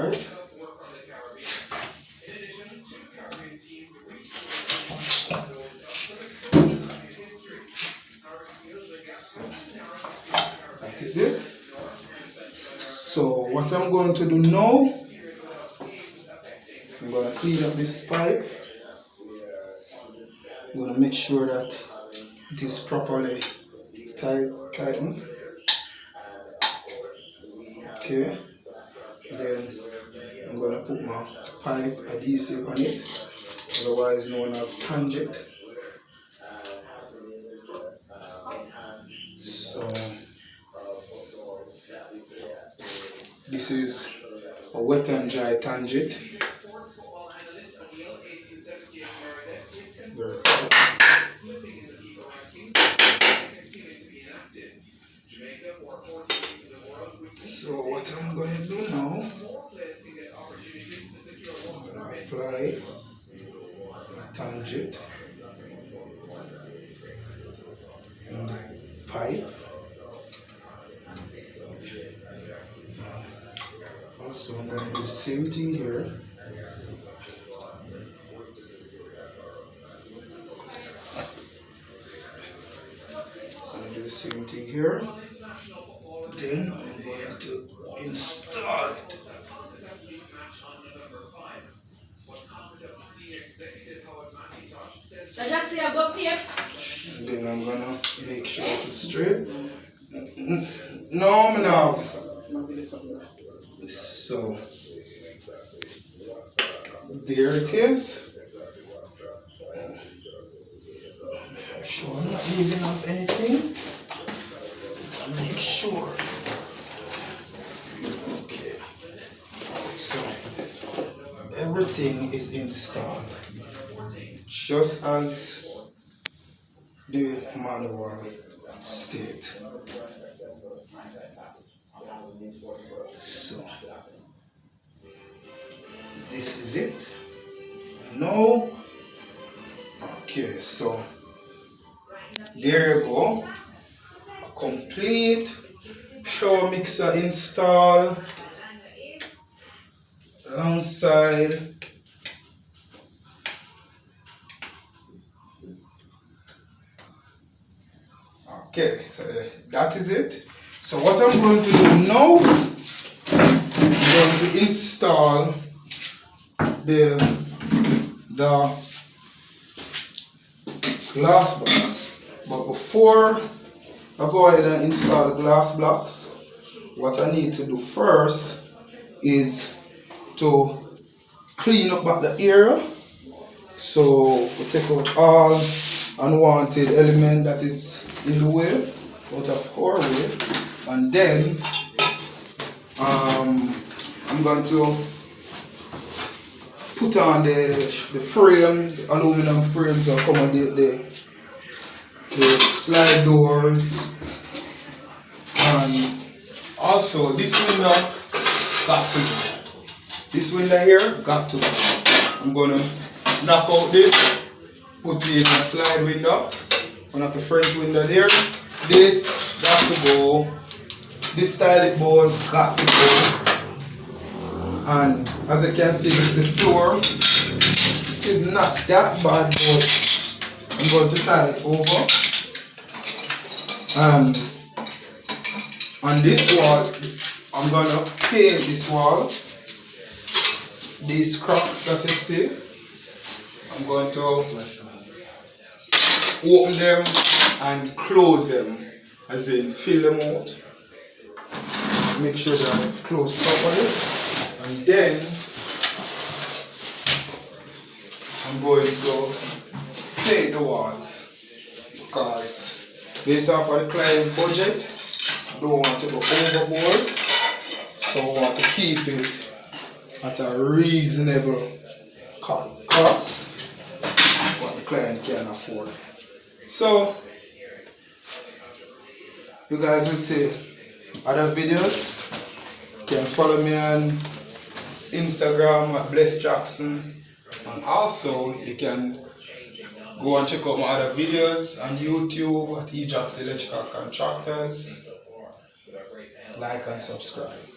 Alright. So that is it. So what I'm going to do now, I'm going to clean up this pipe. I'm going to make sure that it is properly tightened. Okay. Then I'm going to put my pipe adhesive on it, otherwise known as tangent. So this is a wet and dry tangent. So what I'm going to do now, I'm going to apply my tangent in the pipe. Also, I'm going to do the same thing here. I'm going to do the same thing here. Then I'm going to install it. And then I'm gonna make sure it's straight. No, no. So there it is. Make sure I'm not leaving out anything. Make sure. Okay. So everything is installed, just as the manual states. So this is it. Now, okay, so there you go. A complete shower mixer install alongside okay, so that is it. So what I'm going to do now, I'm going to install the glass blocks. But before I go ahead and install the glass blocks, what I need to do first is to clean up back the area. So we take out all unwanted element that is in the way, out of our way, and then I'm going to put on the frame, the aluminum frame to accommodate the slide doors, and also this window got to go. This window here got to go. I'm gonna knock out this, put in a slide window, one of the French window there. This got to go. This stylic board got to go. And as you can see, the floor is not that bad, but I'm going to tile it over. And on this wall, I'm going to paint this wall. These cracks that you see, I'm going to open them and close them, as in fill them out. Make sure they're closed properly. And then I'm going to paint the walls, because based off of the client budget, I don't want to go overboard, so I want to keep it at a reasonable cost what the client can afford. So you guys will see other videos. You can follow me on Instagram at Bless Jackson, and also you can go and check out my other videos on YouTube at E Jackson Electrical Contractors. Like and subscribe.